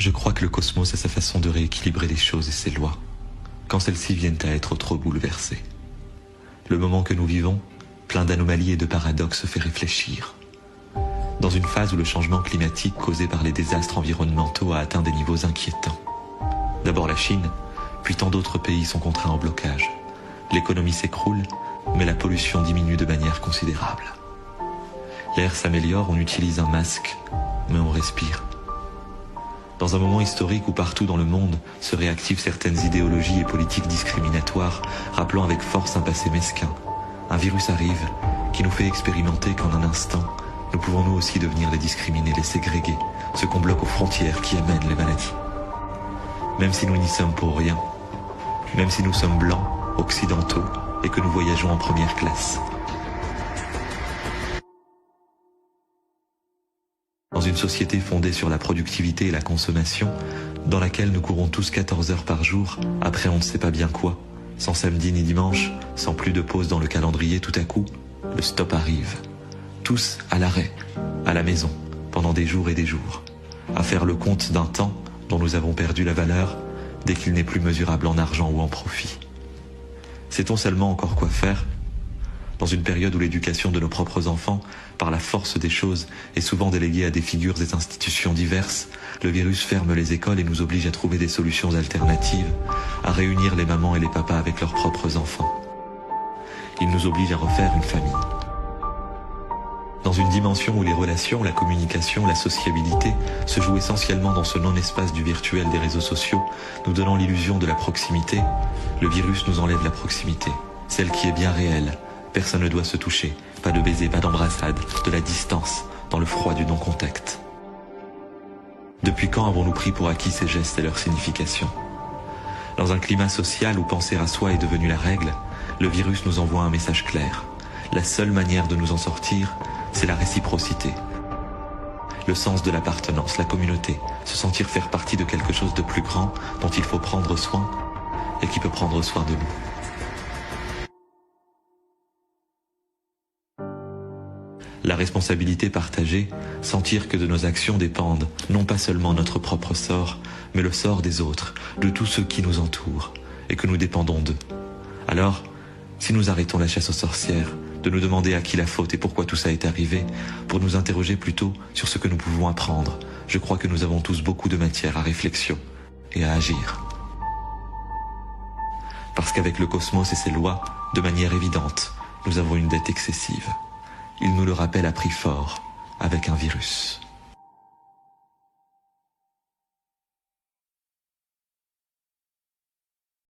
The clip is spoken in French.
Je crois que le cosmos a sa façon de rééquilibrer les choses et ses lois, quand celles-ci viennent à être trop bouleversées. Le moment que nous vivons, plein d'anomalies et de paradoxes, fait réfléchir. Dans une phase où le changement climatique causé par les désastres environnementaux a atteint des niveaux inquiétants. D'abord la Chine, puis tant d'autres pays sont contraints en blocage. L'économie s'écroule, mais la pollution diminue de manière considérable. L'air s'améliore, on utilise un masque, mais on respire. Dans un moment historique où partout dans le monde se réactivent certaines idéologies et politiques discriminatoires, rappelant avec force un passé mesquin, un virus arrive qui nous fait expérimenter qu'en un instant, nous pouvons nous aussi devenir les discriminés, les ségrégés, ceux qu'on bloque aux frontières qui amènent les maladies. Même si nous n'y sommes pour rien, même si nous sommes blancs, occidentaux, et que nous voyageons en première classe. Dans une société fondée sur la productivité et la consommation, dans laquelle nous courons tous 14 heures par jour, après on ne sait pas bien quoi, sans samedi ni dimanche, sans plus de pause dans le calendrier, tout à coup, le stop arrive. Tous à l'arrêt, à la maison, pendant des jours et des jours, à faire le compte d'un temps dont nous avons perdu la valeur dès qu'il n'est plus mesurable en argent ou en profit. Sait-on seulement encore quoi faire ? Dans une période où l'éducation de nos propres enfants, par la force des choses, est souvent déléguée à des figures et institutions diverses, le virus ferme les écoles et nous oblige à trouver des solutions alternatives, à réunir les mamans et les papas avec leurs propres enfants. Il nous oblige à refaire une famille. Dans une dimension où les relations, la communication, la sociabilité se jouent essentiellement dans ce non-espace du virtuel des réseaux sociaux, nous donnant l'illusion de la proximité, le virus nous enlève la proximité, celle qui est bien réelle. Personne ne doit se toucher, pas de baiser, pas d'embrassade, de la distance, dans le froid du non-contact. Depuis quand avons-nous pris pour acquis ces gestes et leur signification ? Dans un climat social où penser à soi est devenu la règle, le virus nous envoie un message clair. La seule manière de nous en sortir, c'est la réciprocité. Le sens de l'appartenance, la communauté, se sentir faire partie de quelque chose de plus grand dont il faut prendre soin et qui peut prendre soin de nous. La responsabilité partagée, sentir que de nos actions dépendent non pas seulement notre propre sort, mais le sort des autres, de tous ceux qui nous entourent, et que nous dépendons d'eux. Alors, si nous arrêtons la chasse aux sorcières, de nous demander à qui la faute et pourquoi tout ça est arrivé, pour nous interroger plutôt sur ce que nous pouvons apprendre, je crois que nous avons tous beaucoup de matière à réflexion et à agir. Parce qu'avec le cosmos et ses lois, de manière évidente, nous avons une dette excessive. Il nous le rappelle à prix fort, avec un virus.